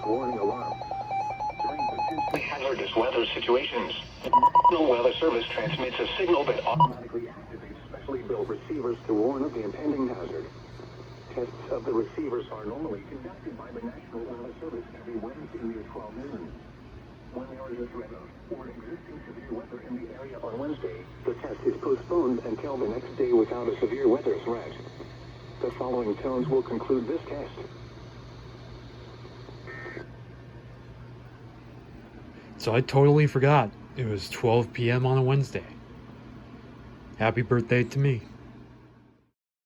Warning alarm. During potentially hazardous weather situations, the National Weather Service transmits a signal that automatically activates specially built receivers to warn of the impending hazard. Tests of the receivers are normally conducted by the National Weather Service every Wednesday at 12 noon. When there is a threat of or existing severe weather in the area on Wednesday, the test is postponed until the next day without a severe weather threat. The following tones will conclude this test. So I totally forgot it was 12 p.m. on a Wednesday. Happy birthday to me.